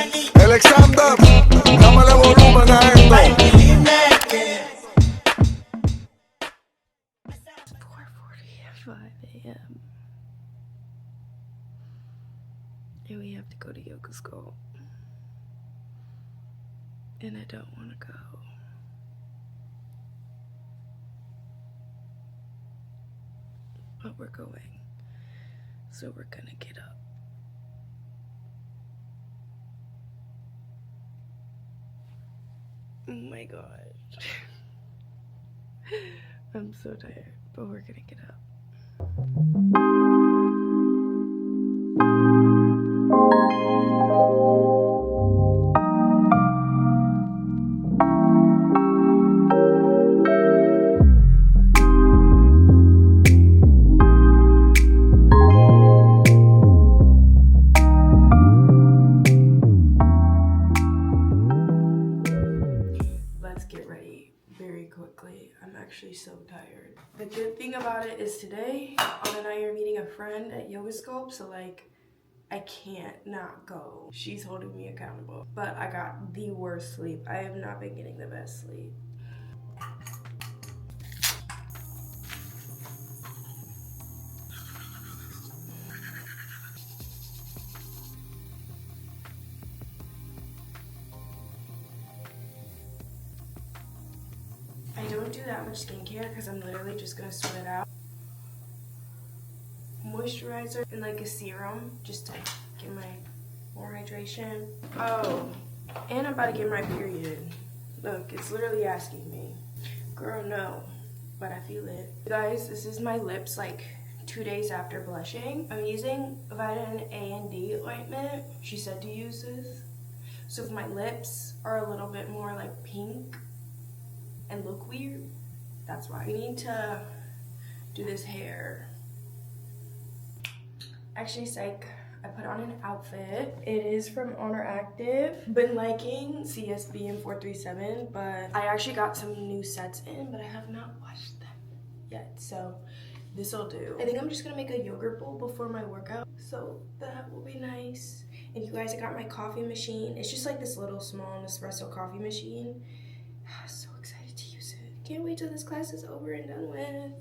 Alexander, dámele volumen a esto. 4:45 a.m. and we have to go to yoga school. And I don't want to go. But we're going. So we're gonna get up. Oh my god. I'm so tired, but we're gonna get up. Let's get ready very quickly. I'm actually so tired. The good thing about it is today, Anna and I are meeting a friend at Yoga Sculpt, so like, I can't not go. She's holding me accountable. But I got the worst sleep. I have not been getting the best sleep. I don't do that much skincare because I'm literally just gonna sweat it out. Moisturizer and like a serum just to get my more hydration. Oh, and I'm about to get my period. Look, it's literally asking me. Girl, no, but I feel it. Guys, this is my lips like 2 days after blushing. I'm using vitamin A and D ointment. She said to use this. So if my lips are a little bit more like pink and look weird, that's why. We need to do this hair. Actually, psych, I put on an outfit. It is from Honor Active. Been liking CSB and 437, but I actually got some new sets in, but I have not washed them yet, so this'll do. I think I'm just gonna make a yogurt bowl before my workout, so that will be nice. And you guys, I got my coffee machine. It's just like this little small espresso coffee machine. So excited to use it. Can't wait till this class is over and done with.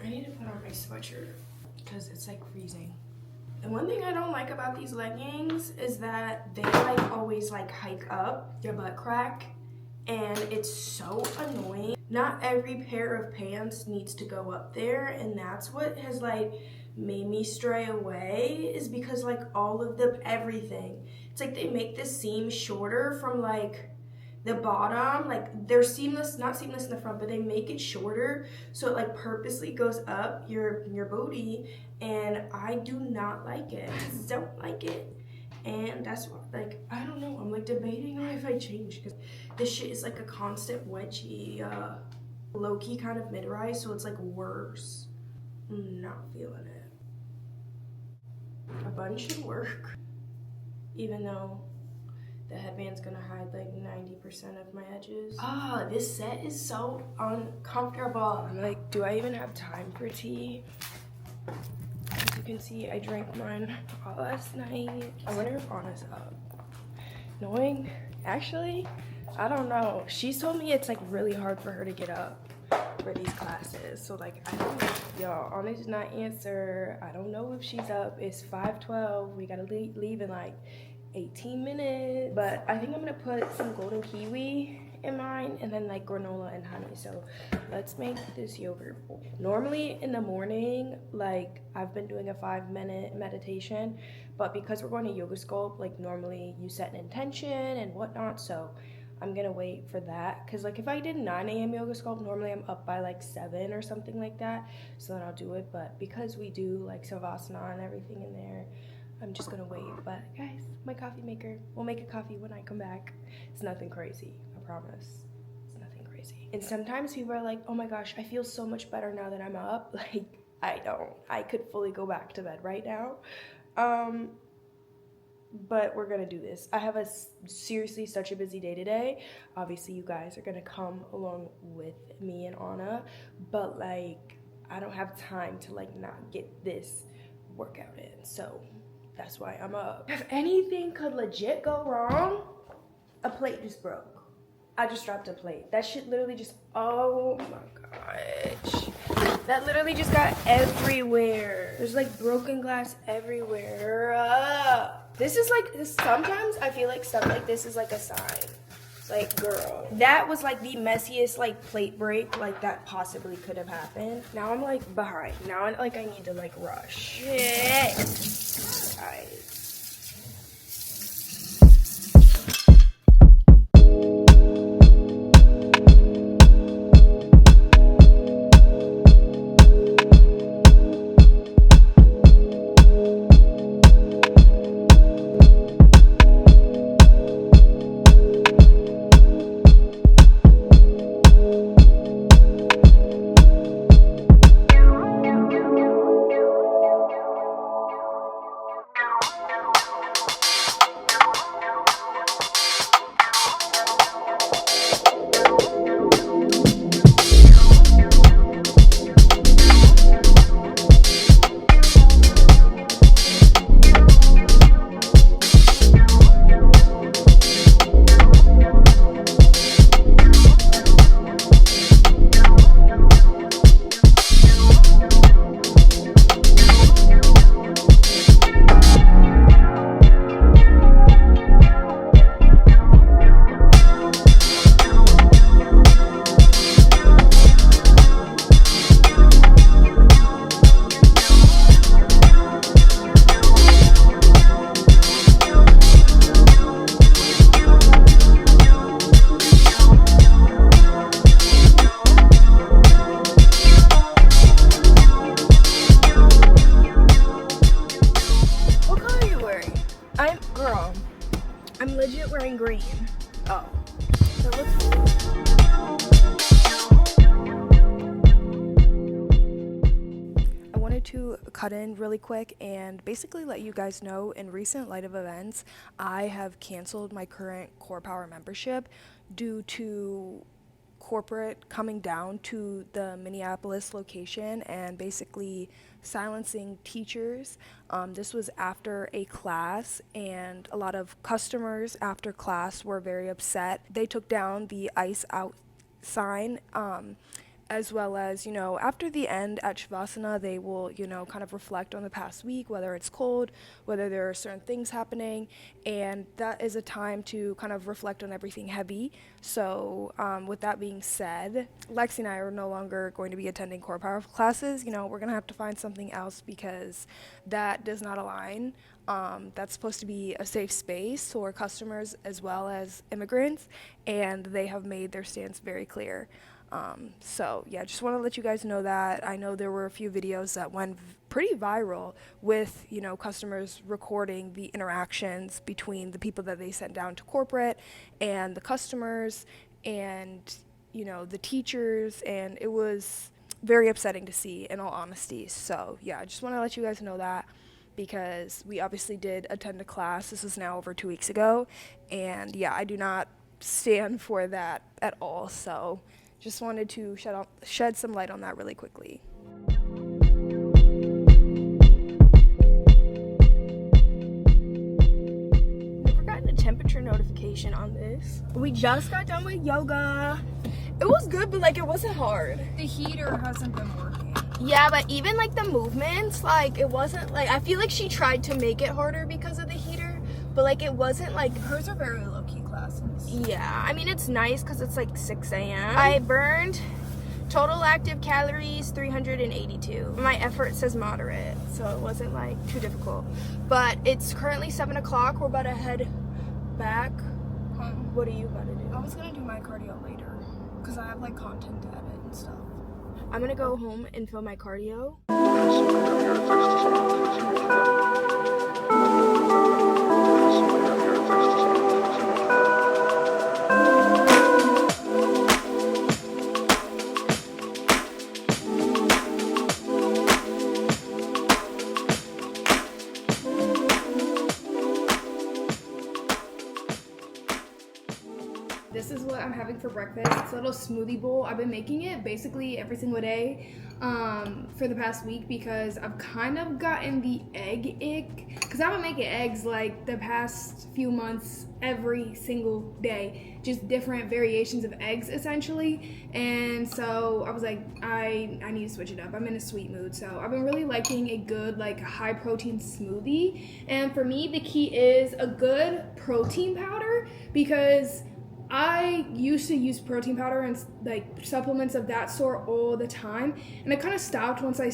I need to put on my sweatshirt because it's like freezing. And one thing I don't like about these leggings is that they like always like hike up your butt crack, and it's so annoying. Not every pair of pants needs to go up there, and that's what has like made me stray away, is because like all of the everything, it's like they make the seam shorter from like the bottom, like they're seamless, not seamless in the front, but they make it shorter so it like purposely goes up your booty, and I do not like it. I don't like it. And that's what, like, I don't know, I'm like debating on if I change, because this shit is like a constant wedgie, low-key kind of mid-rise, so it's like worse. I'm not feeling it. A bun should work, even though the headband's gonna hide like 90% of my edges. Ah, this set is so uncomfortable. I'm like, do I even have time for tea? As you can see, I drank mine all last night. I wonder if Anna's up. Knowing, actually, I don't know. She's told me it's like really hard for her to get up for these classes. So like, I don't know. Y'all, Anna did not answer. I don't know if she's up. It's 5:12. We gotta leave in like 18 minutes, but I think I'm gonna put some golden kiwi in mine and then like granola and honey. So let's make this yogurt bowl. Normally in the morning, like I've been doing a 5-minute meditation, but because we're going to Yoga Sculpt, like normally you set an intention and whatnot, so I'm gonna wait for that, because like if I did 9 a.m. Yoga Sculpt, normally I'm up by like 7 or something like that, so then I'll do it. But because we do like Savasana and everything in there, I'm just gonna wait. But guys, my coffee maker, we'll make a coffee when I come back. It's nothing crazy, I promise. It's nothing crazy. And sometimes people are like, oh my gosh, I feel so much better now that I'm up. Like, I don't. I could fully go back to bed right now. But we're gonna do this. I have seriously such a busy day today. Obviously, you guys are gonna come along with me and Anna, but like, I don't have time to like not get this workout in. So That's why I'm up. If anything could legit go wrong, a plate just broke. I just dropped a plate. That shit literally just, oh my gosh. That literally just got everywhere. There's like broken glass everywhere. This is like, sometimes I feel like stuff like this is like a sign. Like, girl, that was like the messiest like plate break like that possibly could have happened. Now I'm like behind. Now I need to like rush. Shit. Guys. I'm legit wearing green. Oh. That looks... I wanted to cut in really quick and basically let you guys know, in recent light of events, I have canceled my current CorePower membership due to corporate coming down to the Minneapolis location and basically silencing teachers. This was after a class, and a lot of customers after class were very upset. They took down the ice out sign, as well as, you know, after the end at Shavasana, they will, you know, kind of reflect on the past week, whether it's cold, whether there are certain things happening, and that is a time to kind of reflect on everything heavy. So with that being said, Lexi and I are no longer going to be attending CorePower classes. You know, we're going to have to find something else because that does not align. That's supposed to be a safe space for customers as well as immigrants, and they have made their stance very clear. So yeah, just want to let you guys know that. I know there were a few videos that went pretty viral with, you know, customers recording the interactions between the people that they sent down to corporate and the customers and, you know, the teachers, and it was very upsetting to see, in all honesty. So yeah, I just want to let you guys know that, because we obviously did attend a class. This is now over 2 weeks ago, and yeah, I do not stand for that at all. So just wanted to shed some light on that really quickly. Never gotten a temperature notification on this. We just got done with yoga. It was good, but like it wasn't hard. The heater hasn't been working. Yeah, but even like the movements, like it wasn't like, I feel like she tried to make it harder because of the heater, but like it wasn't like, Hers are very low-key classes. yeah, I mean, it's nice because it's like 6 a.m. I burned total active calories 382. My effort says moderate, so it wasn't like too difficult. But it's currently 7 o'clock. We're about to head back. What are you about to do? I was gonna do my cardio later because I have like content to edit and stuff. I'm gonna go home and film my cardio. This is what I'm having for breakfast. It's a little smoothie bowl. I've been making it basically every single day for the past week because I've kind of gotten the egg ick because because I've been making eggs like the past few months every single day, just different variations of eggs essentially. And so I was like, I need to switch it up. I'm in a sweet mood, so I've been really liking a good like high protein smoothie. And for me, the key is a good protein powder, because I used to use protein powder and like supplements of that sort all the time, and I kind of stopped once I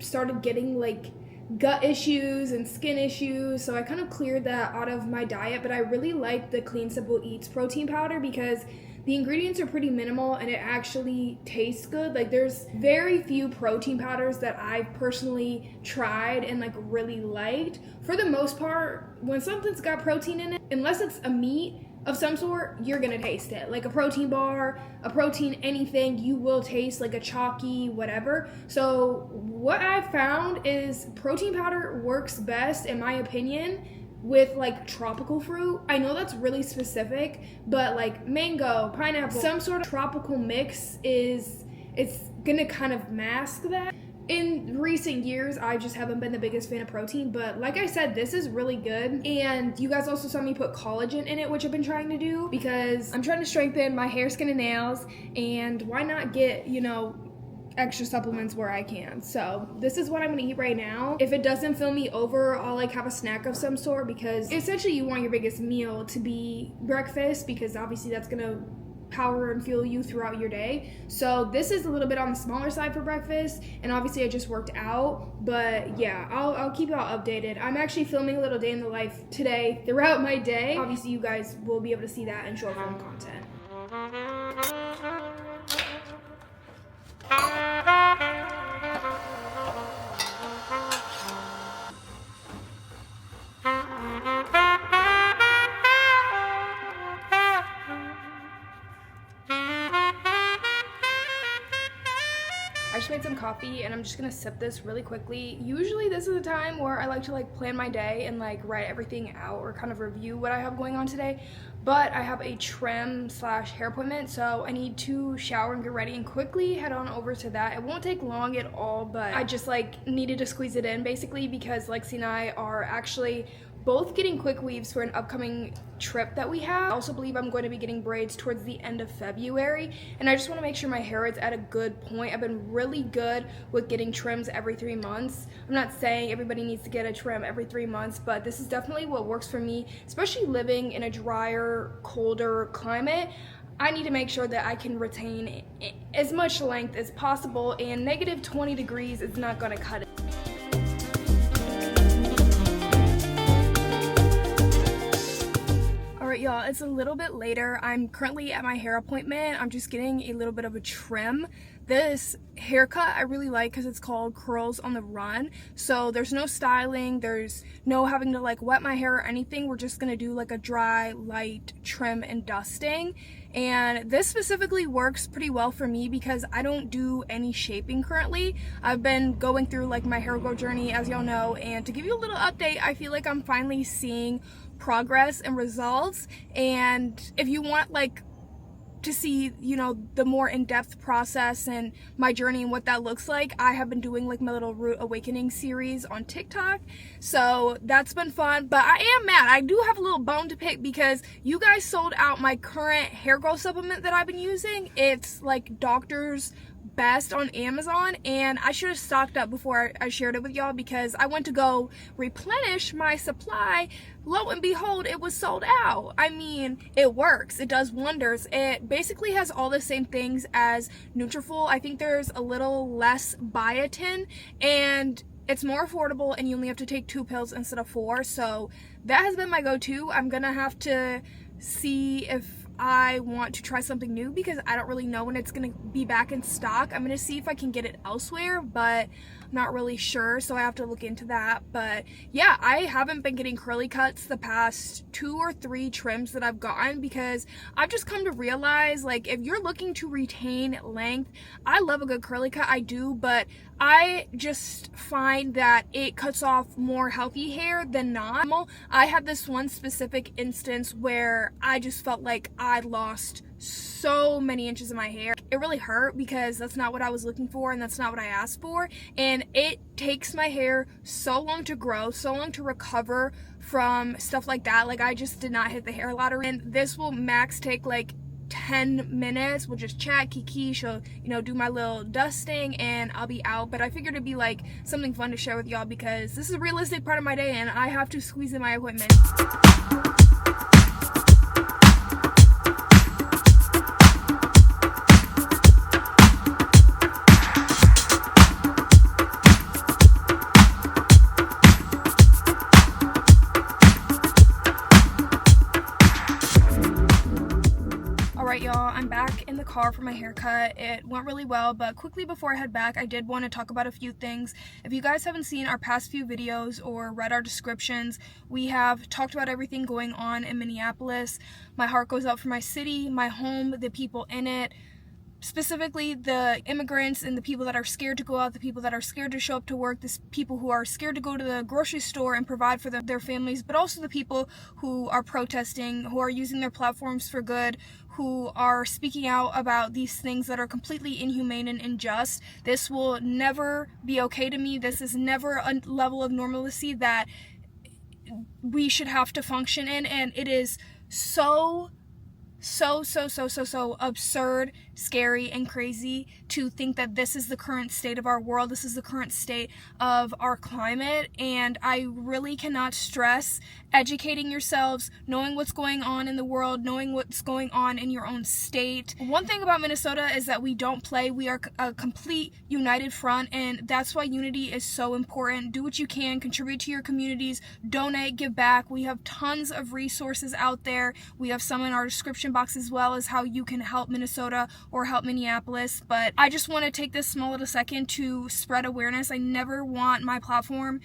started getting like gut issues and skin issues, so I kind of cleared that out of my diet. But I really like the Clean Simple Eats protein powder because the ingredients are pretty minimal and it actually tastes good. Like there's very few protein powders that I've personally tried and like really liked. For the most part, when something's got protein in it, unless it's a meat of some sort, you're gonna taste it. Like a protein bar, a protein anything, you will taste like a chalky whatever. So what I've found is protein powder works best, in my opinion, with like tropical fruit. I know that's really specific, but like mango, pineapple, some sort of tropical mix it's gonna kind of mask that. In recent years, I just haven't been the biggest fan of protein, but like I said, this is really good. And you guys also saw me put collagen in it, which I've been trying to do because I'm trying to strengthen my hair, skin, and nails, and why not get, you know, extra supplements where I can. So this is what I'm gonna eat right now. If it doesn't fill me over, I'll like have a snack of some sort, because essentially you want your biggest meal to be breakfast, because obviously that's gonna power and fuel you throughout your day. So this is a little bit on the smaller side for breakfast, and obviously I just worked out, but yeah, I'll keep y'all updated. I'm actually filming a little day in the life today throughout my day. Obviously you guys will be able to see that in short form content. I just made some coffee and I'm just gonna sip this really quickly. Usually this is a time where I like to like plan my day and like write everything out or kind of review what I have going on today, but I have a trim / hair appointment, so I need to shower and get ready and quickly head on over to that. It won't take long at all, but I just like needed to squeeze it in basically because Lexi and I are actually both getting quick weaves for an upcoming trip that we have. I also believe I'm going to be getting braids towards the end of February, and I just want to make sure my hair is at a good point. I've been really good with getting trims every 3 months. I'm not saying everybody needs to get a trim every 3 months, but this is definitely what works for me, especially living in a drier, colder climate. I need to make sure that I can retain as much length as possible, and negative 20 degrees is not going to cut it. Alright y'all, it's a little bit later. I'm currently at my hair appointment. I'm just getting a little bit of a trim. This haircut I really like because it's called Curls on the Run. So there's no styling, there's no having to like wet my hair or anything. We're just gonna do like a dry, light trim and dusting. And this specifically works pretty well for me because I don't do any shaping currently. I've been going through like my hair growth journey, as y'all know, and to give you a little update, I feel like I'm finally seeing progress and results. And if you want like to see, you know, the more in-depth process and my journey and what that looks like, I have been doing like my little Root Awakening series on TikTok, so that's been fun. But I am mad. I do have a little bone to pick because you guys sold out my current hair growth supplement that I've been using. It's like Doctor's Best on Amazon, and I should have stocked up before I shared it with y'all because I went to go replenish my supply. Lo and behold, it was sold out. I mean, it works. It does wonders. It basically has all the same things as Nutrafol. I think there's a little less biotin, and it's more affordable, and you only have to take 2 pills instead of 4. So that has been my go-to. I'm gonna have to see if I want to try something new because I don't really know when it's gonna be back in stock. I'm gonna see if I can get it elsewhere, but I'm not really sure, so I have to look into that. But yeah, I haven't been getting curly cuts the past 2 or 3 trims that I've gotten because I've just come to realize, like, if you're looking to retain length, I love a good curly cut, I do, but I just find that it cuts off more healthy hair than not. I had this one specific instance where I just felt like I lost so many inches of my hair. it really hurt because that's not what I was looking for and that's not what I asked for. And it takes my hair so long to grow, so long to recover from stuff like that. Like, I just did not hit the hair lottery. And this will max take like 10 minutes. We'll just chat, kiki, she'll, you know, do my little dusting, and I'll be out. But I figured it'd be like something fun to share with y'all because this is a realistic part of my day and I have to squeeze in my equipment. Alright y'all, I'm back in the car for my haircut. It went really well, but quickly before I head back, I did want to talk about a few things. If you guys haven't seen our past few videos or read our descriptions, we have talked about everything going on in Minneapolis. My heart goes out for my city, my home, the people in it. Specifically the immigrants and the people that are scared to go out, the people that are scared to show up to work, the people who are scared to go to the grocery store and provide for their families, but also the people who are protesting, who are using their platforms for good, who are speaking out about these things that are completely inhumane and unjust. This will never be okay to me. This is never a level of normalcy that we should have to function in, and it is so absurd, scary, and crazy to think that this is the current state of our world, this is the current state of our climate. And I really cannot stress educating yourselves, knowing what's going on in the world, knowing what's going on in your own state. One thing about Minnesota is that we don't play. We are a complete united front, and that's why unity is so important. Do what you can, contribute to your communities, donate, give back. We have tons of resources out there. We have some in our description box as well as how you can help Minnesota or help Minneapolis. But I just want to take this small little second to spread awareness. I never want my platform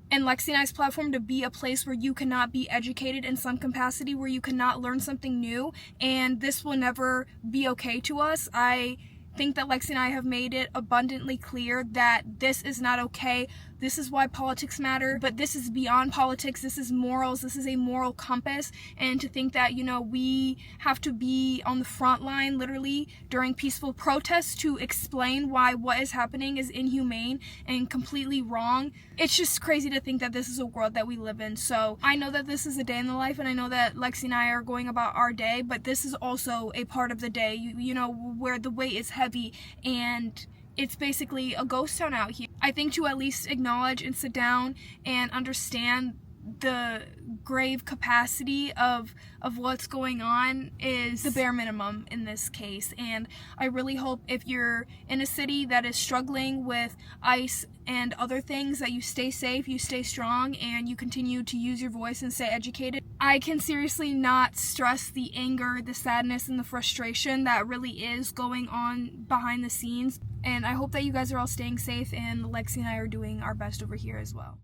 and Lexi and I's platform to be a place where you cannot be educated in some capacity, where you cannot learn something new, and this will never be okay to us. I think that Lexi and I have made it abundantly clear that this is not okay. This is why politics matter, but this is beyond politics. This is morals. This is a moral compass. And to think that, you know, we have to be on the front line literally during peaceful protests to explain why what is happening is inhumane and completely wrong. It's just crazy to think that this is a world that we live in. So I know that this is a day in the life, and I know that Lexi and I are going about our day, but this is also a part of the day, you know, where the weight is heavy and it's basically a ghost town out here. I think to at least acknowledge and sit down and understand the grave capacity of what's going on is the bare minimum in this case. And I really hope if you're in a city that is struggling with ICE and other things that you stay safe, you stay strong, and you continue to use your voice and stay educated. I can seriously not stress the anger, the sadness, and the frustration that really is going on behind the scenes. And I hope that you guys are all staying safe, and Lexi and I are doing our best over here as well.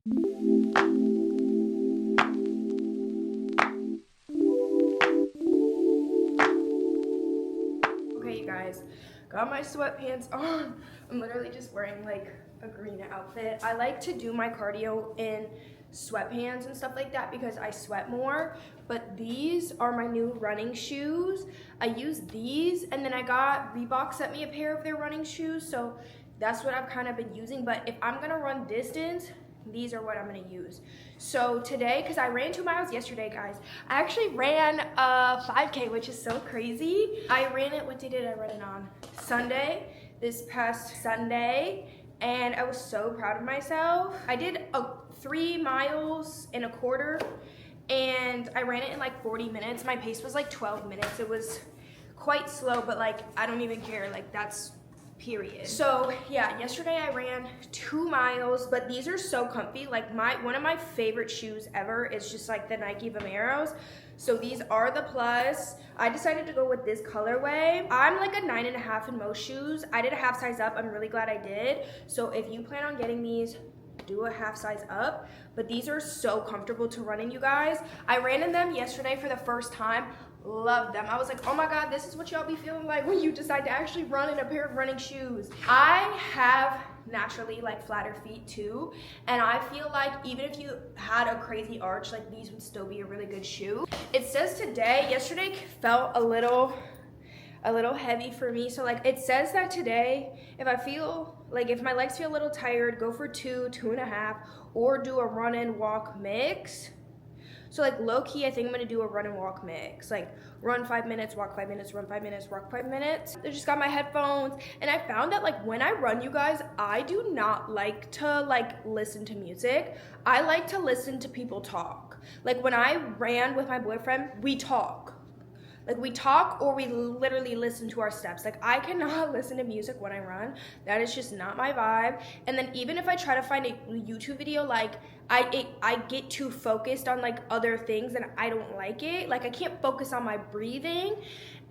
Okay, you guys, got my sweatpants on. I'm literally just wearing like a green outfit. I like to do my cardio in sweatpants and stuff like that because I sweat more, but these are my new running shoes. I use these, and then I got Reebok sent me a pair of their running shoes, so that's what I've kind of been using. But if I'm gonna run distance, these are what I'm gonna use. So today, because I ran 2 miles yesterday, guys, I actually ran a 5K, which is so crazy. I ran it, what day did I run it on? Sunday, this past Sunday, and I was so proud of myself. I did 3 miles and a quarter, and I ran it in like 40 minutes. My pace was like 12 minutes. It was quite slow, but like, I don't even care. Like, that's period. So yeah, yesterday I ran 2 miles, but these are so comfy. Like one of my favorite shoes ever is just like the Nike Vomeros. So these are the plus. I decided to go with this colorway. I'm like a 9.5 in most shoes. I did a half size up. I'm really glad I did. So if you plan on getting these, do a half size up. But these are so comfortable to run in, you guys. I ran in them yesterday for the first time. Love them. I was like, oh my god, this is what y'all be feeling like when you decide to actually run in a pair of running shoes. I have naturally like flatter feet too, and I feel like even if you had a crazy arch, like these would still be a really good shoe. It says today, yesterday felt a little, a little heavy for me. So like it says that today, if I feel like, if my legs feel a little tired, go for 2.5, or do a run and walk mix. So like low key, I think I'm gonna do a run and walk mix. Like run 5 minutes, walk 5 minutes, run 5 minutes, walk 5 minutes. I just got my headphones, and I found that like when I run, you guys, I do not like to like listen to music. I like to listen to people talk. Like when I ran with my boyfriend, we talk. Like we talk, or we literally listen to our steps. Like I cannot listen to music when I run. That is just not my vibe. And then even if I try to find a YouTube video, like I get too focused on like other things and I don't like it. Like I can't focus on my breathing.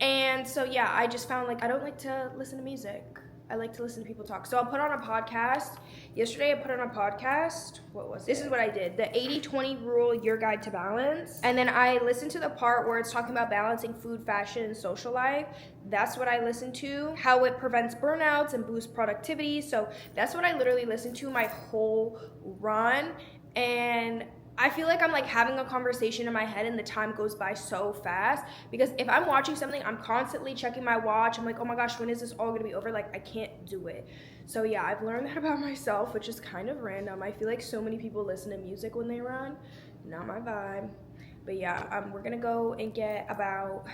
And so yeah, I just found like I don't like to listen to music. I like to listen to people talk. So I'll put on a podcast. Yesterday I put on a podcast. What was it? This is what I did. The 80-20 rule, your guide to balance. And then I listened to the part where it's talking about balancing food, fashion, and social life. That's what I listened to. How it prevents burnouts and boosts productivity. So that's what I literally listened to my whole run. And I feel like I'm like having a conversation in my head, and the time goes by so fast, because if I'm watching something, I'm constantly checking my watch. I'm like, oh my gosh, when is this all gonna be over? Like I can't do it. So yeah, I've learned that about myself, which is kind of random. I feel like so many people listen to music when they run. Not my vibe. But yeah, we're gonna go and get about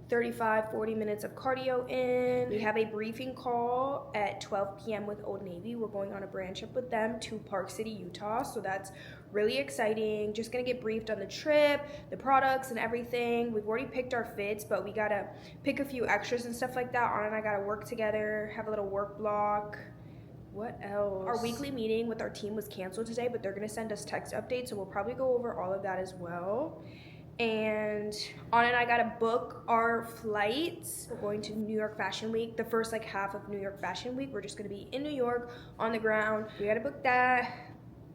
35-40 minutes of cardio in. We have a briefing call at 12 p.m. with Old Navy. We're going on a brand trip with them to Park City, Utah. So that's really exciting. Just gonna get briefed on the trip, the products and everything. We've already picked our fits, but we gotta pick a few extras and stuff like that. Anna and I gotta work together, have a little work block. What else? Our weekly meeting with our team was canceled today, but they're gonna send us text updates, so we'll probably go over all of that as well. And Anna and I gotta book our flights. We're going to New York Fashion Week, the first like half of New York Fashion Week. We're just gonna be in New York on the ground. We gotta book that,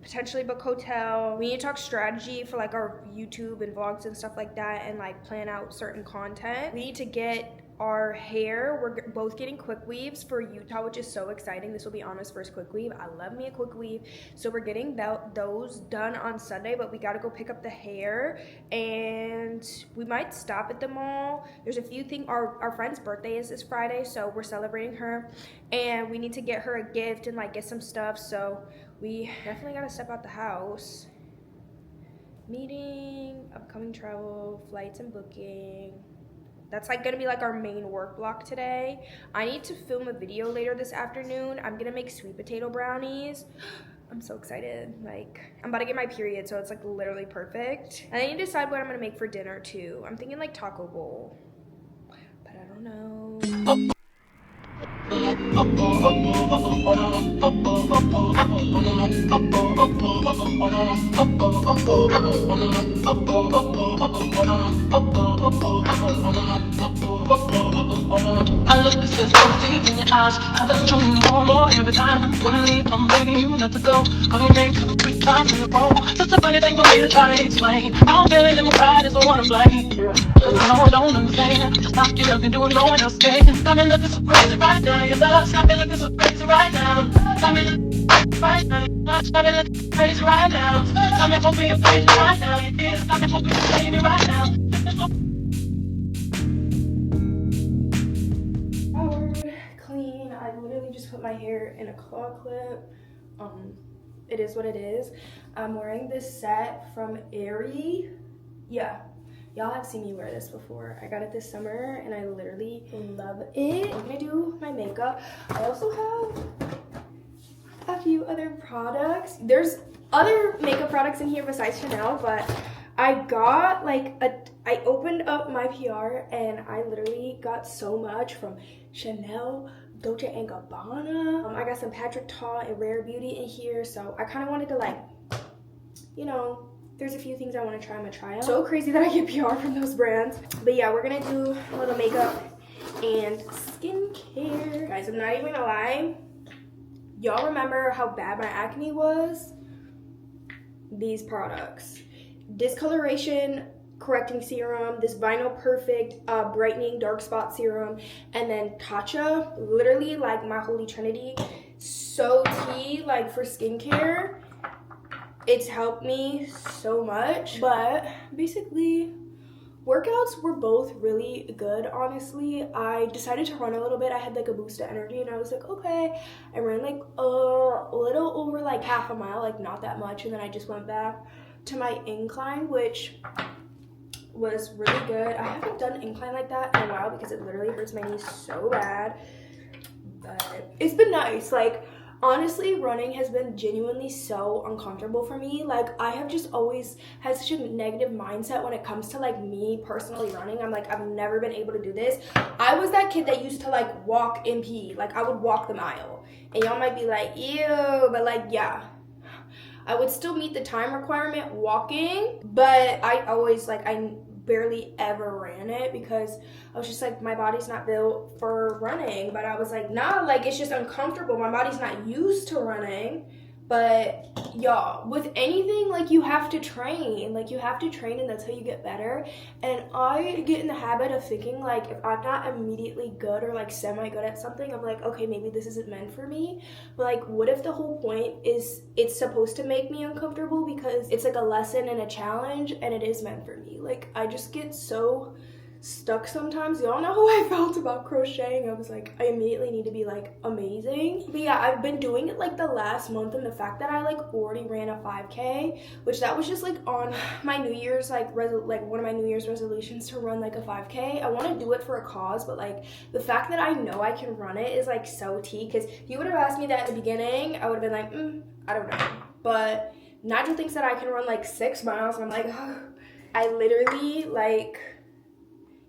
potentially book hotel. We need to talk strategy for like our YouTube and vlogs and stuff like that, and like plan out certain content. We need to get our hair. We're both getting quick weaves for Utah, which is so exciting. This will be Anna's first quick weave. I love me a quick weave. So we're getting those done on Sunday, but we got to go pick up the hair, and we might stop at the mall. There's a few things. Our friend's birthday is this Friday, so we're celebrating her, and we need to get her a gift and like get some stuff. So we definitely got to step out the house. Meeting, upcoming travel, flights and booking. That's like gonna be like our main work block today. I need to film a video later this afternoon. I'm gonna make sweet potato brownies. I'm so excited. Like, I'm about to get my period, so it's like literally perfect. And I need to decide what I'm gonna make for dinner too. I'm thinking like taco bowl, but I don't know. I look at this so deep in your eyes. I bet you need more every time. When I leave, I'm begging you not to go. Call your name 2 or 3 times in a row. Such a funny thing for me to try to explain. I don't feel it in my pride, is the one to blame. Cause I know I don't understand. Just stop your love and do it, no one else can. Got me looking so crazy right now. Your love got me looking so crazy right now. Got me looking right now. Got me looking crazy right now. Got me hoping you're crazy right now. You did. Got me hoping you're crazy right now. Clean. I literally just put my hair in a claw clip. It is what it is. I'm wearing this set from Aerie. Yeah, y'all have seen me wear this before. I got it this summer and I literally love it. I'm gonna do my makeup. I also have a few other products. There's other makeup products in here besides Chanel, but I got like I opened up my PR and I literally got so much from Chanel, Dolce & Gabbana. I got some Patrick Ta and Rare Beauty in here, so I kind of wanted to like, you know, there's a few things I want to try. I'm gonna try out. So crazy that I get PR from those brands. But yeah, we're gonna do a little makeup and skincare. Guys, I'm not even gonna lie. Y'all remember how bad my acne was? These products. Discoloration correcting serum, this Vinyl Perfect brightening dark spot serum, and then Tatcha, literally like my holy trinity. So tea, like for skincare, it's helped me so much. But basically Workouts were both really good, honestly. I decided to run a little bit. I had like a boost of energy and I was like, okay. I ran like a little over like half a mile, like not that much. And then I just went back to my incline, which was really good. I haven't done incline like that in a while because it literally hurts my knees so bad. But it's been nice. Like, honestly, running has been genuinely so uncomfortable for me. Like, I have just always had such a negative mindset when it comes to like me personally running. I'm like, I've never been able to do this. I was that kid that used to like walk in PE. Like, I would walk the mile. And y'all might be like, ew, but like, yeah. I would still meet the time requirement walking, but I always like, I barely ever ran it because I was just like, my body's not built for running. But I was like, nah, like it's just uncomfortable. My body's not used to running. But y'all, with anything, like you have to train. Like you have to train and that's how you get better. And I get in the habit of thinking like if I'm not immediately good or like semi-good at something, I'm like, okay, maybe this isn't meant for me. But like what if the whole point is it's supposed to make me uncomfortable because it's like a lesson and a challenge and it is meant for me. Like I just get so stuck sometimes. Y'all know how I felt about crocheting. I was like, I immediately need to be like amazing. But yeah, I've been doing it like the last month, and the fact that I like already ran a 5K, which that was just like on my New Year's like one of my New Year's resolutions to run like a 5K. I want to do it for a cause, but like the fact that I know I can run it is like so tea. Because if you would have asked me that at the beginning, I would have been like, I don't know. But Nigel thinks that I can run like 6 miles. And I'm like, I literally like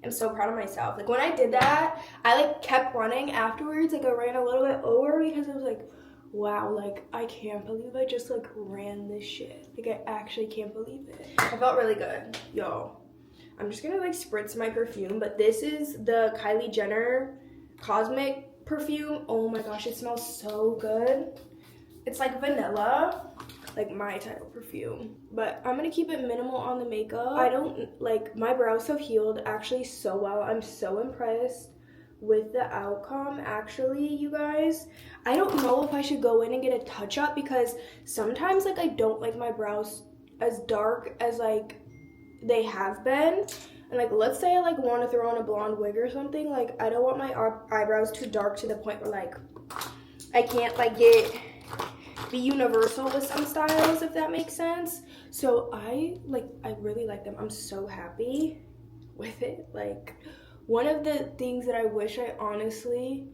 I'm so proud of myself. Like when I did that, I like kept running afterwards. Like I ran a little bit over because I was like, wow, like I can't believe I just like ran this shit. Like I actually can't believe it. I felt really good, yo. I'm just gonna like spritz my perfume, but this is the Kylie Jenner Cosmic perfume. Oh my gosh, it smells so good. It's like vanilla, like my type of perfume, but I'm gonna keep it minimal on the makeup. I don't like, my brows have healed actually so well. I'm so impressed with the outcome actually, you guys. I don't know if I should go in and get a touch up because sometimes like I don't like my brows as dark as like they have been. And like let's say I like want to throw on a blonde wig or something, like I don't want my eyebrows too dark to the point where like I can't like be universal with some styles, if that makes sense. So I really like them. I'm so happy with it. Like one of the things that I wish I honestly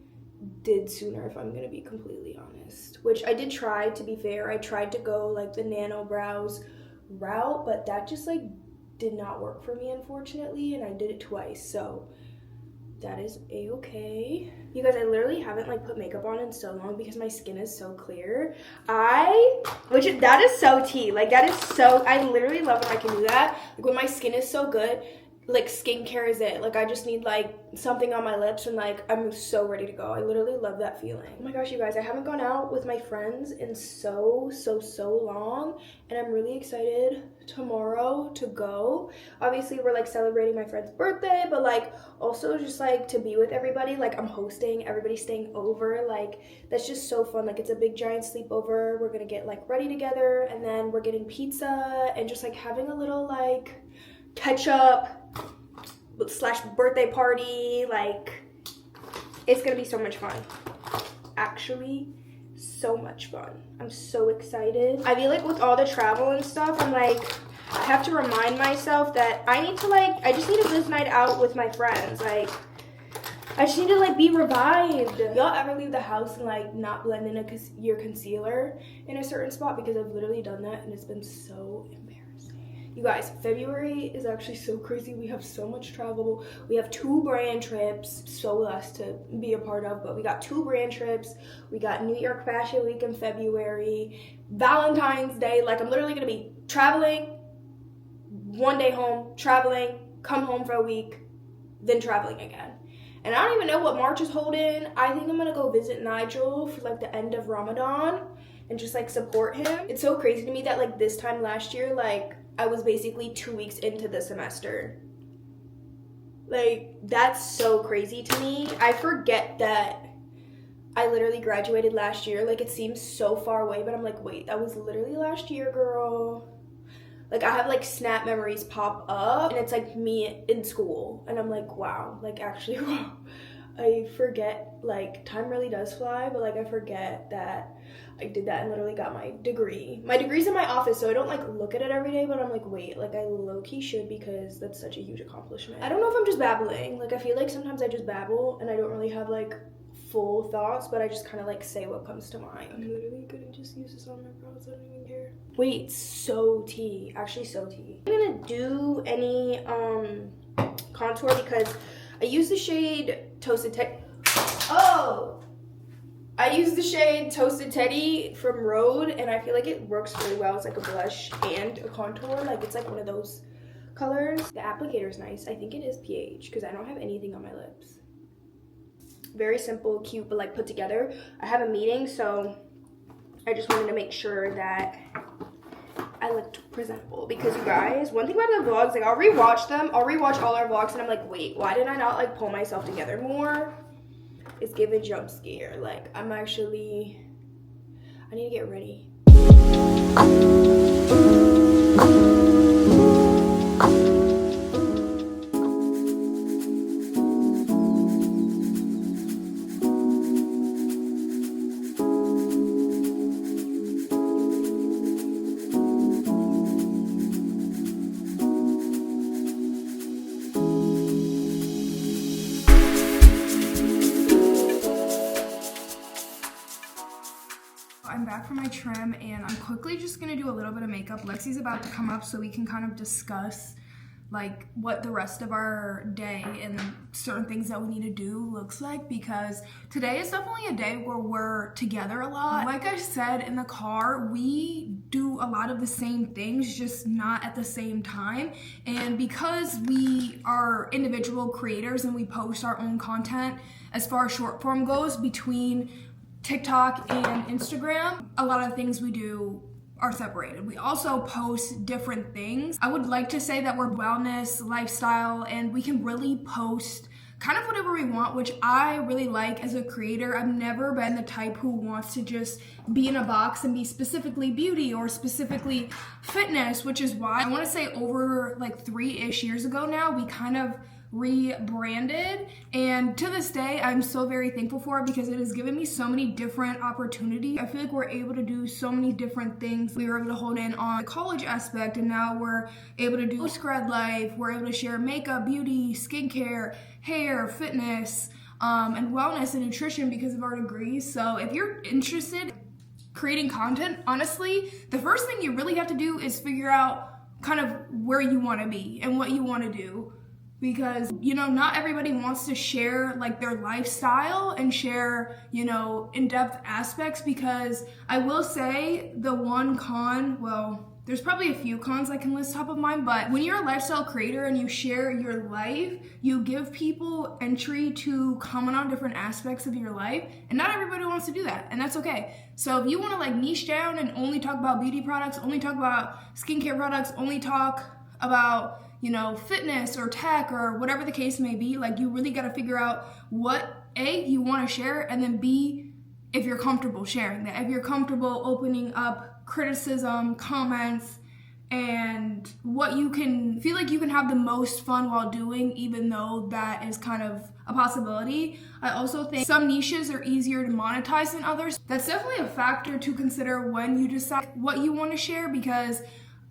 did sooner, if I'm gonna be completely honest, which I did try, to be fair. I tried to go like the nano brows route, but that just like did not work for me, unfortunately, and I did it twice, so that is a-okay. You guys, I literally haven't like put makeup on in so long because my skin is so clear. That is so tea. Like that is so, I literally love when I can do that. Like when my skin is so good, like skincare is it. Like I just need like something on my lips and like I'm so ready to go. I literally love that feeling. Oh my gosh, you guys, I haven't gone out with my friends in so long, and I'm really excited tomorrow to go. Obviously we're like celebrating my friend's birthday, but like also just like to be with everybody. Like I'm hosting, everybody's staying over. Like that's just so fun. Like it's a big giant sleepover. We're gonna get like ready together, and then we're getting pizza and just like having a little like catch up / birthday party. Like it's gonna be so much fun, actually so much fun. I'm so excited. I feel like with all the travel and stuff, I'm like, I have to remind myself that I need to like, I just need a good night out with my friends. Like I just need to like be revived. Y'all ever leave the house and like not blend in your concealer in a certain spot? Because I've literally done that and it's been so embarrassing. You guys, February is actually so crazy. We have so much travel. We have 2 brand trips, so less to be a part of, but we got 2 brand trips. We got New York Fashion Week in February, Valentine's Day. Like I'm literally gonna be traveling, 1 day home, traveling, come home for a week, then traveling again. And I don't even know what March is holding. I think I'm gonna go visit Nigel for like the end of Ramadan and just like support him. It's so crazy to me that like this time last year, like I was basically 2 weeks into the semester. Like that's so crazy to me. I forget that I literally graduated last year. Like it seems so far away, but I'm like, wait, that was literally last year, girl. Like, I have like snap memories pop up and it's like me in school and I'm like, wow, like actually wow. I forget, like, time really does fly, but like I forget that I did that and literally got my degree. My degree's in my office, so I don't like look at it every day, but I'm like, wait, like I low-key should, because that's such a huge accomplishment. I don't know if I'm just babbling. Like, I feel like sometimes I just babble and I don't really have like full thoughts, but I just kind of like say what comes to mind. I'm literally gonna just use this on my brows. I don't even care. Wait, so tea. Actually, so tea. I'm gonna do any contour because I use the shade Toasted Teddy. Oh! I use the shade Toasted Teddy from Rhode, and I feel like it works really well. It's like a blush and a contour. Like, it's like one of those colors. The applicator is nice. I think it is pH because I don't have anything on my lips. Very simple, cute, but like put together. I have a meeting, so I just wanted to make sure that I looked presentable, because you guys, one thing about the vlogs, like I'll rewatch them, I'll rewatch all our vlogs and I'm like, wait, why did I not like pull myself together more? It's giving jump scare. Like, I need to get ready. I'm back from my trim and I'm quickly just gonna do a little bit of makeup. Lexi's about to come up so we can kind of discuss like what the rest of our day and certain things that we need to do looks like, because today is definitely a day where we're together a lot. Like I said in the car, we do a lot of the same things, just not at the same time. And because we are individual creators and we post our own content as far as short form goes between TikTok and Instagram, a lot of things we do are separated. We also post different things. I would like to say that we're wellness, lifestyle, and we can really post kind of whatever we want, which I really like as a creator. I've never been the type who wants to just be in a box and be specifically beauty or specifically fitness, which is why I want to say over like 3-ish years ago now, we kind of rebranded, and to this day I'm so very thankful for it because it has given me so many different opportunities. I feel like we're able to do so many different things. We were able to hold in on the college aspect, and now we're able to do post-grad life. We're able to share makeup, beauty, skincare, hair, fitness, and wellness and nutrition because of our degrees. So if you're interested in creating content, honestly, the first thing you really have to do is figure out kind of where you want to be and what you want to do. Because, you know, not everybody wants to share like their lifestyle and share, you know, in-depth aspects, because I will say the one con, well, there's probably a few cons I can list top of mind, but when you're a lifestyle creator and you share your life, you give people entry to comment on different aspects of your life, and not everybody wants to do that, and that's okay. So if you want to like niche down and only talk about beauty products, only talk about skincare products, only talk about, you know, fitness or tech or whatever the case may be, like you really got to figure out what A, you want to share, and then B, if you're comfortable sharing that, if you're comfortable opening up criticism, comments, and what you can feel like you can have the most fun while doing, even though that is kind of a possibility. I also think some niches are easier to monetize than others. That's definitely a factor to consider when you decide what you want to share, because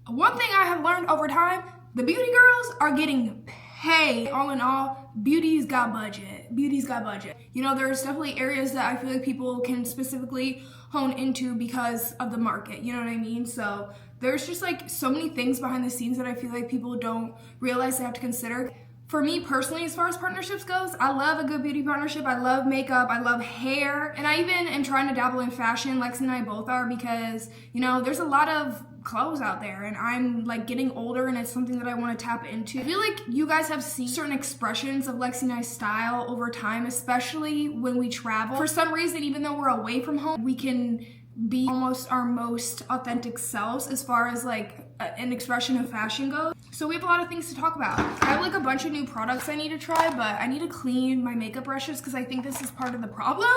one thing I have learned over time, the beauty girls are getting paid. All in all, beauty's got budget. Beauty's got budget. You know, there's definitely areas that I feel like people can specifically hone into because of the market. You know what I mean? So there's just like so many things behind the scenes that I feel like people don't realize they have to consider. For me personally, as far as partnerships goes, I love a good beauty partnership. I love makeup, I love hair, and I even am trying to dabble in fashion. Lexi and I both are, because, you know, there's a lot of clothes out there and I'm like getting older and it's something that I want to tap into. I feel like you guys have seen certain expressions of Lexi and I's style over time, especially when we travel. For some reason, even though we're away from home, we can be almost our most authentic selves as far as like an expression of fashion goes. So we have a lot of things to talk about. I have like a bunch of new products I need to try, but I need to clean my makeup brushes because I think this is part of the problem.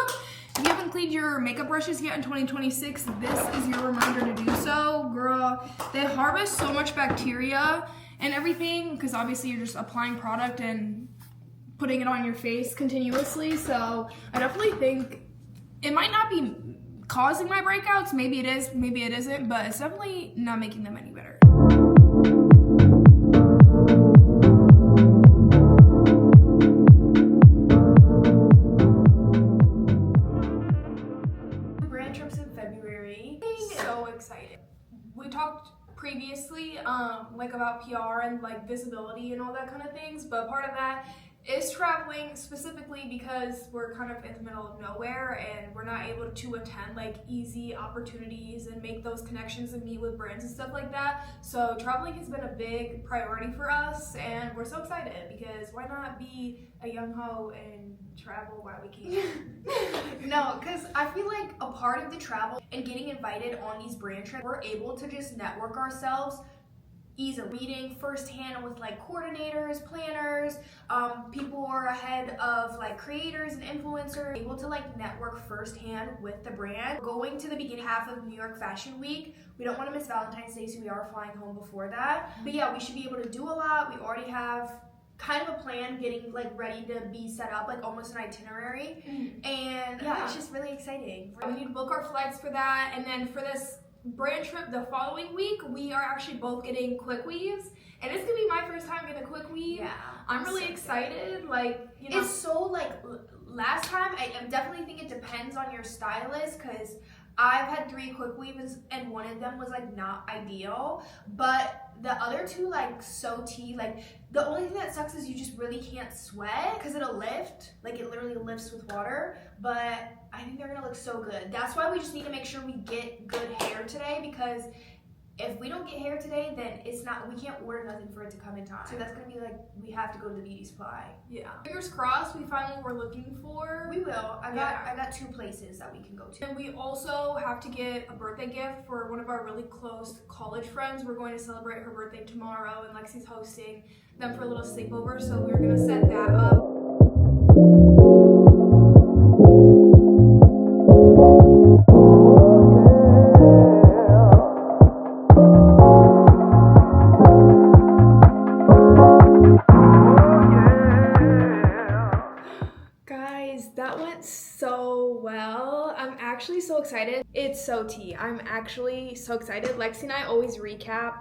If you haven't cleaned your makeup brushes yet in 2026, this is your reminder to do so. Girl, they harvest so much bacteria and everything because obviously you're just applying product and putting it on your face continuously. So I definitely think it might not be causing my breakouts. Maybe it is, maybe it isn't, but it's definitely not making them any better. Brand trips in February. So excited. We talked previously like about PR and like visibility and all that kind of things, but part of that is traveling, specifically because we're kind of in the middle of nowhere and we're not able to attend like easy opportunities and make those connections and meet with brands and stuff like that. So traveling has been a big priority for us and we're so excited because why not be a young hoe and travel while we can? No, because I feel like a part of the travel and getting invited on these brand trips, we're able to just network ourselves easily. Meeting firsthand with like coordinators, planners, people who are ahead of like creators and influencers, able to like network firsthand with the brand. Going to the beginning half of New York Fashion Week, we don't want to miss Valentine's Day, so we are flying home before that. But yeah, we should be able to do a lot. We already have kind of a plan getting like ready to be set up, like almost an itinerary. And yeah, it's just really exciting. We need to book our flights for that, and then for this brand trip the following week, we are actually both getting quick weaves, and it's gonna be my first time getting a quick weave. Yeah, I'm really excited. Like, you know, it's so like last time. I definitely think it depends on your stylist because I've had 3 quick weaves and one of them was like not ideal, but the other 2 like so tea. Like the only thing that sucks is you just really can't sweat because it'll lift, like it literally lifts with water, but I think they're gonna look so good. That's why we just need to make sure we get good hair today, because if we don't get hair today, then we can't order nothing for it to come in time. So that's gonna be like, we have to go to the beauty supply. yeah. Fingers crossed we find what we're looking for. We will. I got 2 places that we can go to. And we also have to get a birthday gift for one of our really close college friends. We're going to celebrate her birthday tomorrow, and Lexi's hosting them for a little sleepover, so we're gonna set that up. That went so well. I'm actually so excited. It's so tea. I'm actually so excited. Lexi and I always recap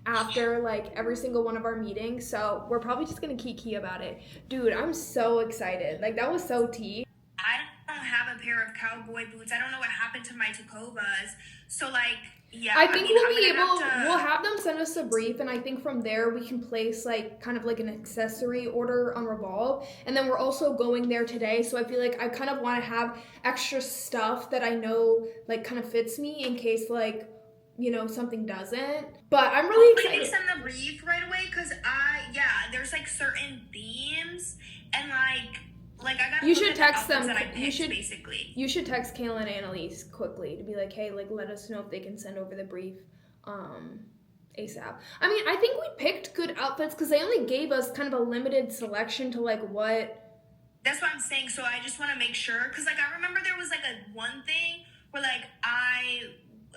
after like every single one of our meetings, so we're probably just gonna kiki about it. Dude, I'm so excited. Like, that was so tea. I don't have a pair of cowboy boots. I don't know what happened to my Tacovas. So like, yeah. I think we'll we'll have them send us a brief, and I think from there we can place like kind of like an accessory order on Revolve. And then we're also going there today, so I feel like I kind of want to have extra stuff that I know like kind of fits me in case like, you know, something doesn't. But I'm really excited. They send the brief right away, because there's like certain themes, and like I gotta. You should text them. That I picked, basically. You should text Kayla and Annalise quickly to be like, hey, like let us know if they can send over the brief ASAP. I mean, I think we picked good outfits because they only gave us kind of a limited selection to like what. That's what I'm saying. So I just want to make sure, because like I remember there was like one thing where like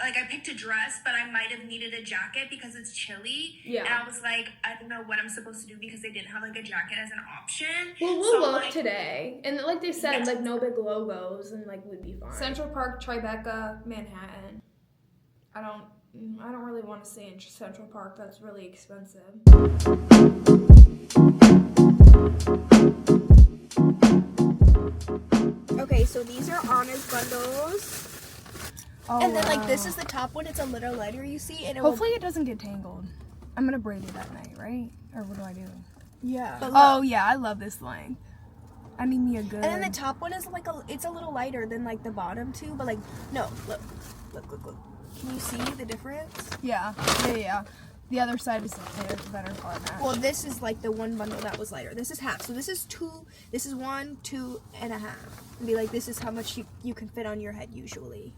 I picked a dress, but I might have needed a jacket because it's chilly. Yeah. And I was like, I don't know what I'm supposed to do because they didn't have like a jacket as an option. Well, we'll look today. And like they said, like no big logos, and like we'd be fine. Central Park, Tribeca, Manhattan. I don't really want to stay in Central Park. That's really expensive. Okay, so these are Honors bundles. Oh, and then like this is the top one. It's a little lighter, you see, and hopefully it doesn't get tangled. I'm gonna braid it that night, right? Or what do I do? Yeah. Oh yeah, I love this length. I need me a good. And then the top one is like it's a little lighter than like the bottom two, but like no, look. Can you see the difference? Yeah. The other side is the better part. Well, this is like the one bundle that was lighter. This is half. So this is 2. This is 1, 2 and a half. And be like, this is how much you can fit on your head usually.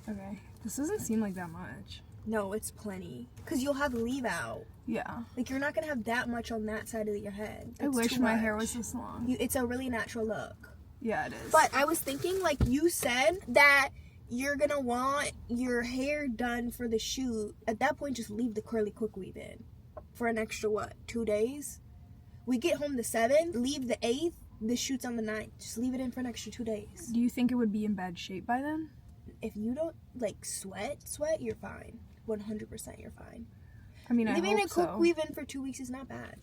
Okay. This doesn't seem like that much. No, it's plenty. Because you'll have leave out. Yeah. Like, you're not going to have that much on that side of your head. I wish my hair was this long. It's a really natural look. Yeah, it is. But I was thinking, like, you said that you're going to want your hair done for the shoot. At that point, just leave the curly quick weave in. For an extra, 2 days? We get home the 7th, leave the 8th, the shoot's on the 9th. Just leave it in for an extra 2 days. Do you think it would be in bad shape by then? If you don't, like, sweat, you're fine. 100% you're fine. I mean, I hope so. Leaving a quick weave in for 2 weeks is not bad.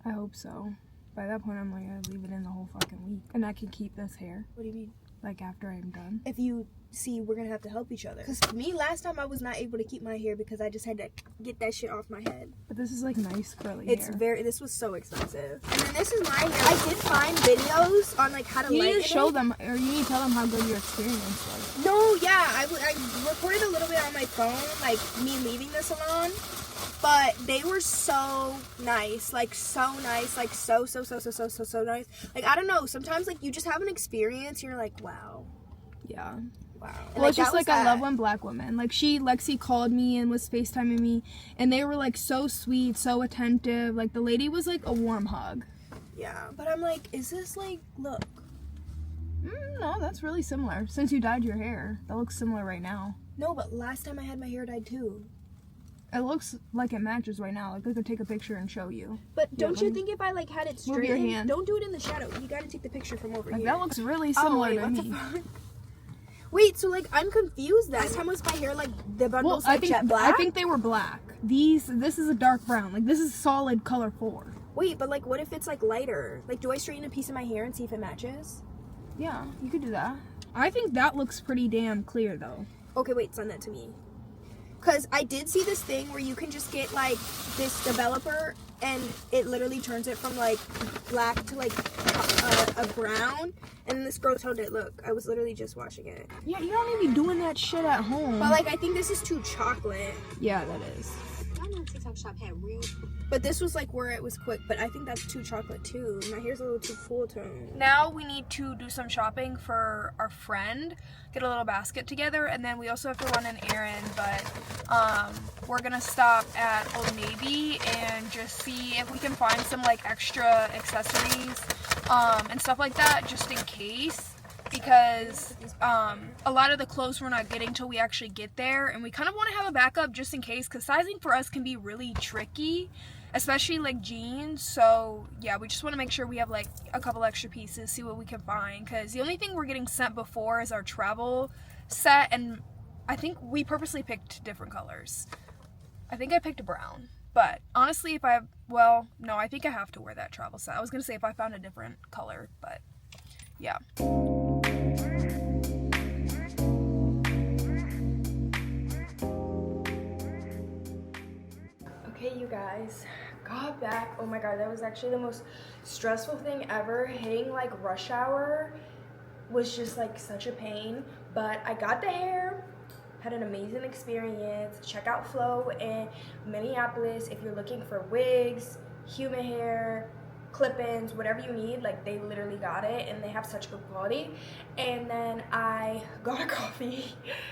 I hope so. By that point, I'm like, I'd leave it in the whole fucking week. And I can keep this hair. What do you mean? Like, after I'm done. If you see, we're gonna have to help each other. Because for me, last time I was not able to keep my hair because I just had to get that shit off my head. But this is like nice curly hair. This was so expensive. And then this is my hair. I did find videos on like how to lighten it. You need to show them, or you need to tell them how good your experience was. No, yeah, I recorded a little bit on my phone, like me leaving the salon. But they were so nice, like so nice, like so nice. Like, I don't know, sometimes like you just have an experience, you're like, wow. Yeah. Wow. And, Well, it's just like I love when black women, like Lexi called me and was FaceTiming me, and they were like so sweet, so attentive. Like the lady was like a warm hug. Yeah, but I'm like, is this like, look. No, that's really similar. Since you dyed your hair, that looks similar right now. No, but last time I had my hair dyed too. It looks like it matches right now. Like I could take a picture and show you. But don't you think if I like had it straight, move your hand. Don't do it in the shadow. You gotta take the picture from over Like here. that looks really similar to what me. the fuck? Wait, so like I'm confused. Last time was my hair like the bundles like jet black? I think they were black. This is a dark brown. Like this is solid color 4. Wait, but like what if it's like lighter? Like do I straighten a piece of my hair and see if it matches? Yeah, you could do that. I think that looks pretty damn clear though. Okay, wait, send that to me. Because I did see this thing where you can just get like this developer and it literally turns it from like black to like a brown. And this girl told it, look, I was literally just washing it. Yeah, you don't need to be doing that shit at home. But like I think this is too chocolate. Yeah, that is. TikTok shop had real. But this was like where it was quick, but I think that's too chocolate too. My hair's a little too cool tone. Now we need to do some shopping for our friend, get a little basket together, and then we also have to run an errand, but we're gonna stop at Old Navy and just see if we can find some like extra accessories and stuff like that just in case. Because a lot of the clothes we're not getting till we actually get there, and we kind of want to have a backup just in case, because sizing for us can be really tricky, especially like jeans. So yeah, we just want to make sure we have like a couple extra pieces, see what we can find, because the only thing we're getting sent before is our travel set, and I think we purposely picked different colors. I think I picked a brown, but honestly I think I have to wear that travel set. I was gonna say if I found a different color, but yeah. Okay, you guys, got back. Oh my god, that was actually the most stressful thing ever. Hitting like rush hour was just like such a pain, but I got the hair, had an amazing experience. Check out Flo in Minneapolis if you're looking for wigs, human hair, clip-ins, whatever you need. Like they literally got it, and they have such good quality. And then I got a coffee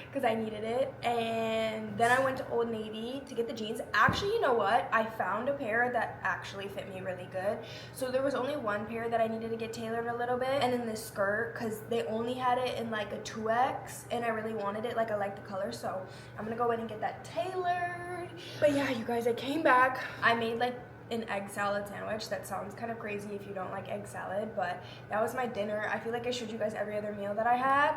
because I needed it, and then I went to Old Navy to get the jeans. Actually, you know what, I found a pair that actually fit me really good. So there was only one pair that I needed to get tailored a little bit, and then this skirt, because they only had it in like a 2X, and I really wanted it. Like I like the color, so I'm gonna go in and get that tailored. But yeah, you guys, I came back. I made like an egg salad sandwich. That sounds kind of crazy if you don't like egg salad, but that was my dinner. I feel like I showed you guys every other meal that I had,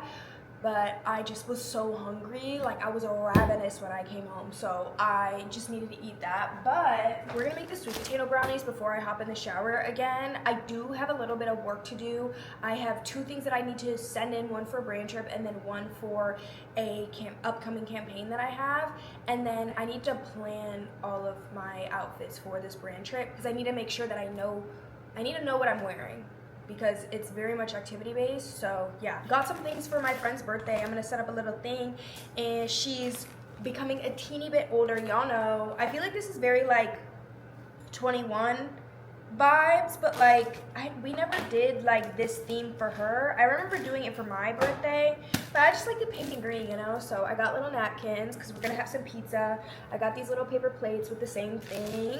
but I just was so hungry. Like I was ravenous when I came home, so I just needed to eat that. But we're gonna make the sweet potato brownies before I hop in the shower again. I do have a little bit of work to do. I have 2 things that I need to send in, one for a brand trip and then one for a upcoming campaign that I have. And then I need to plan all of my outfits for this brand trip, because I need to make sure that I need to know what I'm wearing, because it's very much activity based. So yeah, got some things for my friend's birthday. I'm gonna set up a little thing, and she's becoming a teeny bit older. Y'all know, I feel like this is very like 21 vibes, but like we never did like this theme for her. I remember doing it for my birthday, but I just like the pink and green, you know. So I got little napkins because we're gonna have some pizza. I got these little paper plates with the same thing,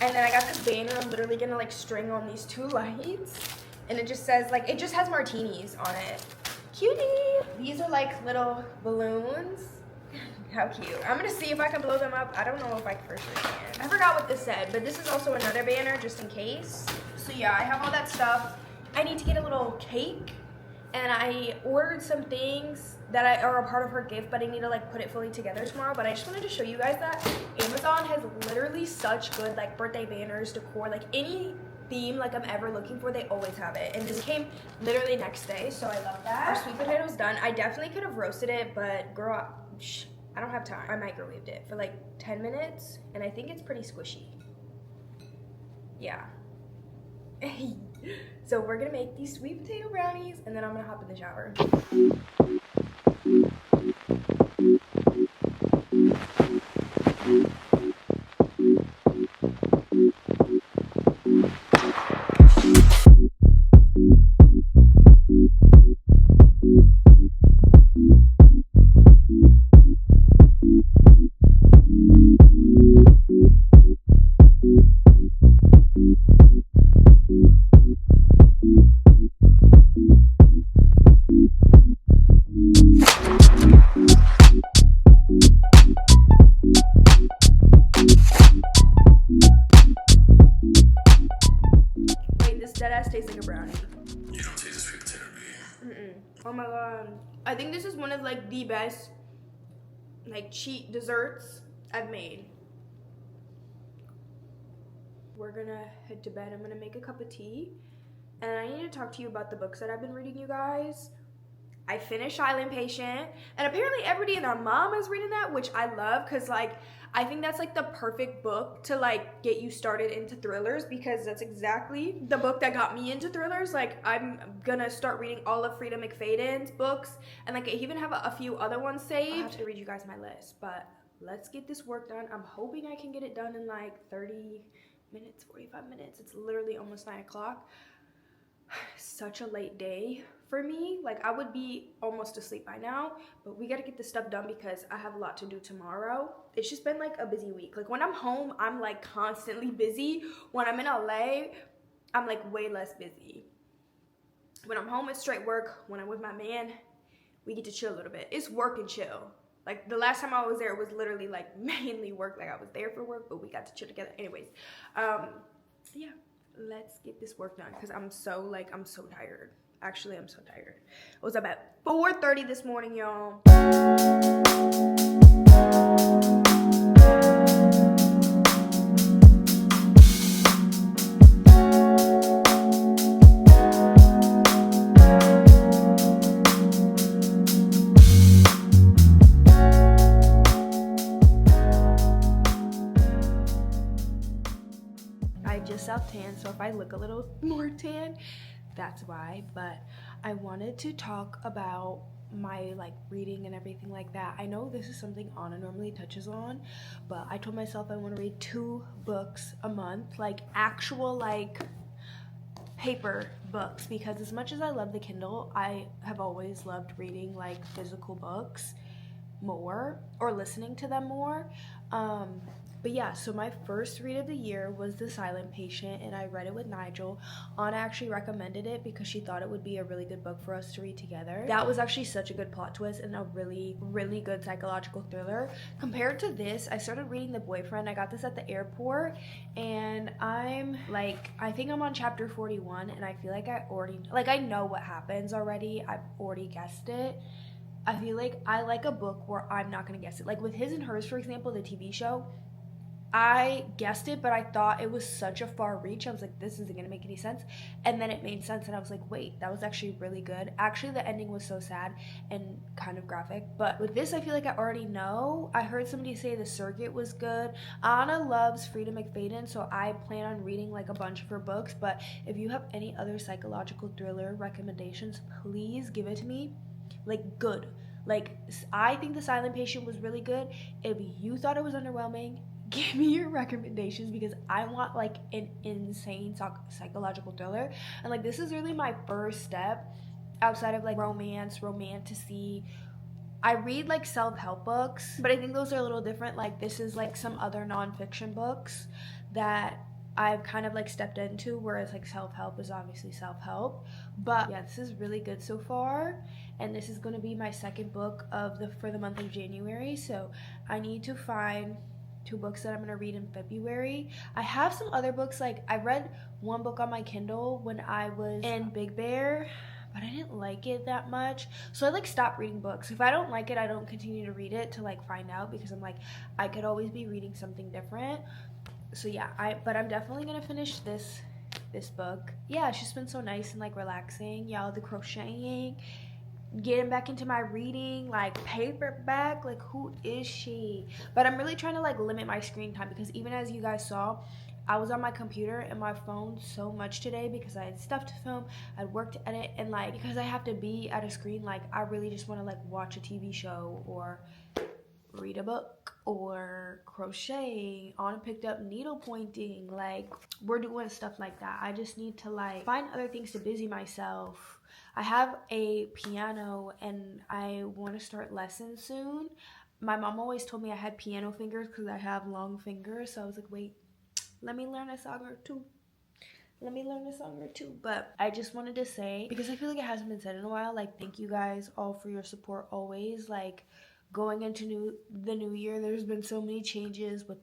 and then I got this banner I'm literally gonna like string on these 2 lights, and it just says like, it just has martinis on it. Cutie. These are like little balloons. How cute. I'm gonna see if I can blow them up. I don't know if I for sure can. I forgot what this said, but this is also another banner just in case. So yeah, I have all that stuff. I need to get a little cake, and I ordered some things that are a part of her gift, but I need to like put it fully together tomorrow. But I just wanted to show you guys that Amazon has literally such good like birthday banners, decor, like any theme like I'm ever looking for, they always have it. And this came literally next day, so I love that. Our sweet potato's done. I definitely could have roasted it, but girl, I don't have time. I microwaved it for like 10 minutes, and I think it's pretty squishy. Yeah. So we're gonna make these sweet potato brownies, and then I'm gonna hop in the shower. Tastes like a brownie. You don't taste the sweet potato, do you? Oh my god. I think this is one of like the best like cheat desserts I've made. We're gonna head to bed. I'm gonna make a cup of tea, and I need to talk to you about the books that I've been reading, you guys. I finished Silent Patient, and apparently everybody and their mom is reading that, which I love, because like I think that's like the perfect book to like get you started into thrillers, because that's exactly the book that got me into thrillers. Like I'm gonna start reading all of Frida McFadden's books, and like I even have a few other ones saved. I have to read you guys my list, but let's get this work done. I'm hoping I can get it done in like 30 minutes, 45 minutes. It's literally almost 9 o'clock. Such a late day for me. Like I would be almost asleep by now, but we got to get this stuff done because I have a lot to do tomorrow. It's just been like a busy week. Like when I'm home, I'm like constantly busy. When I'm in LA, I'm like way less busy. When I'm home, it's straight work. When I'm with my man, we get to chill a little bit. It's work and chill. Like the last time I was there, it was literally like mainly work. Like I was there for work, but we got to chill together. Anyways, yeah. Let's get this work done because I'm so tired. Actually, I'm so tired. It was about 4:30 this morning, y'all. I just self-tan, so if I look a little more tan, that's why. But I wanted to talk about my like reading and everything like that. I know this is something Anna normally touches on, but I told myself I want to read 2 books a month, like actual like paper books, because as much as I love the Kindle, I have always loved reading like physical books more, or listening to them more. But yeah, so my first read of the year was The Silent Patient, and I read it with Nigel. Anna actually recommended it because she thought it would be a really good book for us to read together. That was actually such a good plot twist and a really, really good psychological thriller. Compared to this, I started reading The Boyfriend. I got this at the airport, and I'm like, I think I'm on chapter 41, and I feel like I know what happens already. I've already guessed it. I feel like I like a book where I'm not gonna guess it. Like with His and Hers, for example, the TV show, I guessed it, but I thought it was such a far reach. I was like, this isn't gonna make any sense. And then it made sense, and I was like, wait, that was actually really good. Actually, the ending was so sad and kind of graphic. But with this, I feel like I already know. I heard somebody say The Circuit was good. Anna loves Frida McFadden, so I plan on reading like a bunch of her books. But if you have any other psychological thriller recommendations, please give it to me. Like good. Like I think The Silent Patient was really good. If you thought it was underwhelming, give me your recommendations because I want like an insane psychological thriller. And like this is really my first step outside of like romance, romantasy. I read like self-help books, but I think those are a little different. Like this is like some other nonfiction books that I've kind of like stepped into, whereas like self-help is obviously self-help. But yeah, this is really good so far, and this is going to be my second book for the month of January. So I need to find 2 books that I'm going to read in February. I have some other books, like I read one book on my Kindle when I was in Big Bear, but I didn't like it that much, so I like stopped reading books. If I don't like it, I don't continue to read it to like find out, because I'm like, I could always be reading something different. So yeah, but I'm definitely gonna finish this book. Yeah, it's just been so nice and like relaxing, y'all. The crocheting, getting back into my reading, like paperback, like who is she? But I'm really trying to like limit my screen time, because even as you guys saw, I was on my computer and my phone so much today because I had stuff to film, I had work to edit, and like because I have to be at a screen, like I really just want to like watch a TV show or read a book or crochet. Anna picked up needle pointing, like we're doing stuff like that. I just need to like find other things to busy myself. I have a piano and I want to start lessons soon. My mom always told me I had piano fingers because I have long fingers, so I was like, wait, let me learn a song or two. But I just wanted to say, because I feel like it hasn't been said in a while, like thank you guys all for your support always. Like going into the new year, there's been so many changes with